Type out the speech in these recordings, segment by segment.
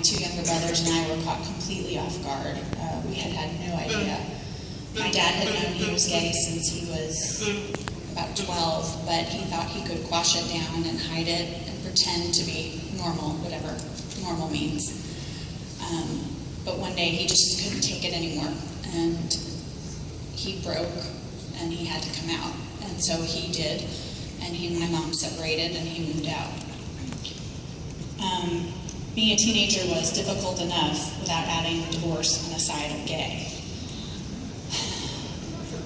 two younger brothers and I were caught completely off guard. We had no idea. My dad had known he was gay since he was about 12, but he thought he could quash it down and hide it and pretend to be normal, whatever normal means. But one day he just couldn't take it anymore, and he broke, and he had to come out. And so he did, and he and my mom separated, and he moved out. Being a teenager was difficult enough without adding divorce on the side of gay.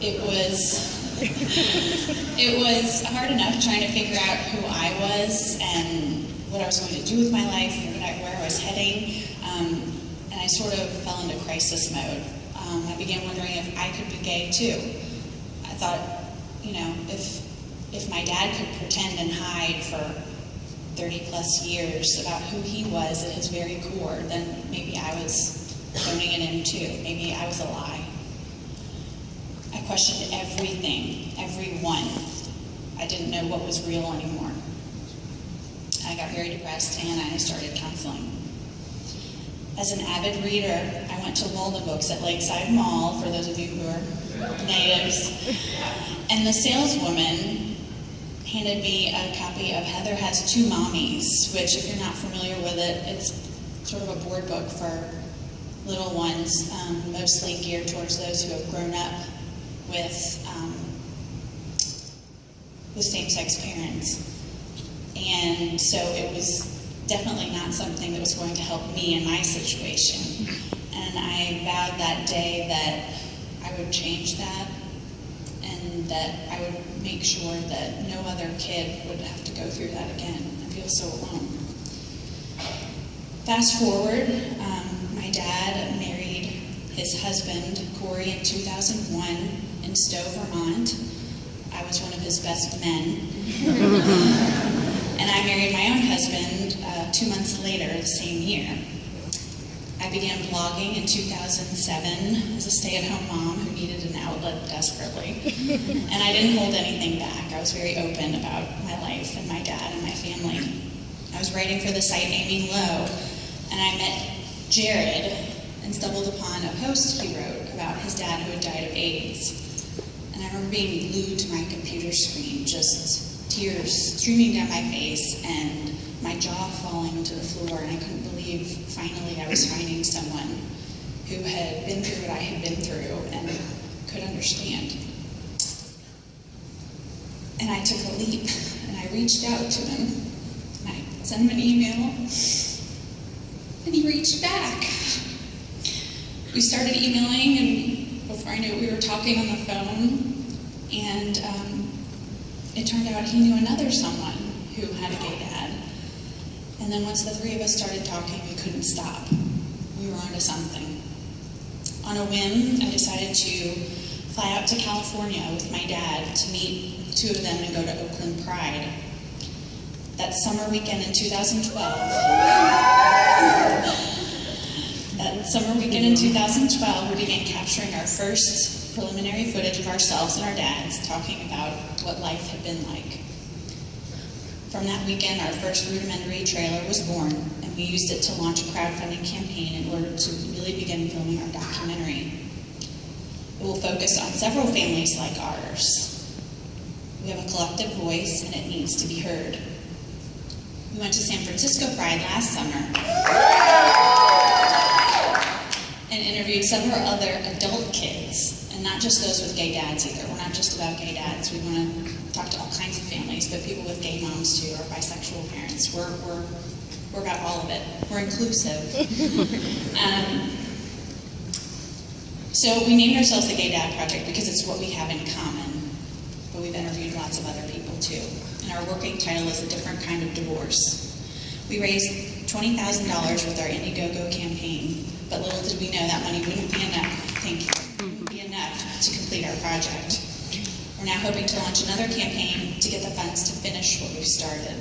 It was hard enough trying to figure out who I was and what I was going to do with my life, where I was heading, and I sort of fell into crisis mode. I began wondering if I could be gay too. I thought, you know, if my dad could pretend and hide for 30 plus years about who he was at his very core, then maybe I was phoning it in too. Maybe I was a lie. I questioned everything, everyone. I didn't know what was real anymore. I got very depressed and I started counseling. As an avid reader, I went to Walden Books at Lakeside Mall, for those of you who are natives, and the saleswoman handed me a copy of Heather Has Two Mommies, which, if you're not familiar with it, it's sort of a board book for little ones, mostly geared towards those who have grown up with same-sex parents. And so it was definitely not something that was going to help me in my situation. And I vowed that day that I would change that, and that I would make sure that no other kid would have to go through that again. I feel so alone. Fast forward, my dad married his husband, Corey, in 2001 in Stowe, Vermont. I was one of his best men. And I married my own husband 2 months later, the same year. I began blogging in 2007 as a stay-at-home mom who needed an outlet desperately. And I didn't hold anything back. I was very open about my life and my dad and my family. I was writing for the site Aiming Low, and I met Jared and stumbled upon a post he wrote about his dad who had died of AIDS. And I remember being glued to my computer screen, just tears streaming down my face and my jaw falling to the floor, and I couldn't believe finally I was finding someone who had been through what I had been through and could understand. And I took a leap, and I reached out to him, and I sent him an email, and he reached back. We started emailing, and before I knew it, we were talking on the phone, and it turned out he knew another someone who had a gay dad. And then once the three of us started talking, we couldn't stop. We were onto something. On a whim, I decided to fly out to California with my dad to meet the two of them and go to Oakland Pride. That summer weekend in 2012, we began capturing our first preliminary footage of ourselves and our dads talking about what life had been like. From that weekend, our first rudimentary trailer was born, and we used it to launch a crowdfunding campaign in order to really begin filming our documentary. It will focus on several families like ours. We have a collective voice, and it needs to be heard. We went to San Francisco Pride last summer and interviewed several other adult kids, and not just those with gay dads either. We're not just about gay dads. We want to talk to all kinds of families, but people with gay moms too, or bisexual parents. We're about all of it. We're inclusive. So we named ourselves the Gay Dad Project because it's what we have in common, but we've interviewed lots of other people too. And our working title is A Different Kind of Divorce. We raised $20,000 with our Indiegogo campaign, but little did we know that money wouldn't be enough. Thank you. Wouldn't be enough to complete our project. We're now hoping to launch another campaign to get the funds to finish what we've started.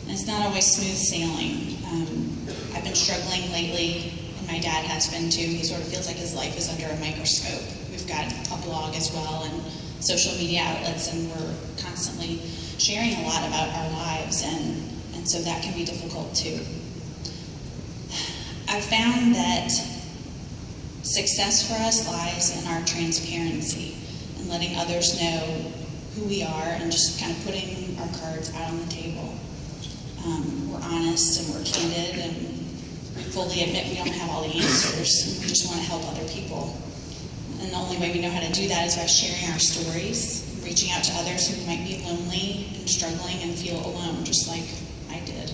And it's not always smooth sailing. I've been struggling lately, and my dad has been too. He sort of feels like his life is under a microscope. We've got a blog as well and social media outlets, and we're constantly sharing a lot about our lives, and so that can be difficult too. I've found that success for us lies in our transparency and letting others know who we are and just kind of putting our cards out on the table. We're honest and we're candid, and we fully admit we don't have all the answers. We just want to help other people. And the only way we know how to do that is by sharing our stories, reaching out to others who might be lonely and struggling and feel alone, just like I did.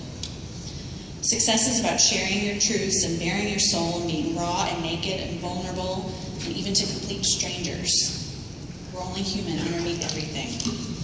Success is about sharing your truths and bearing your soul and being raw and naked and vulnerable, and even to complete strangers. We're only human underneath everything.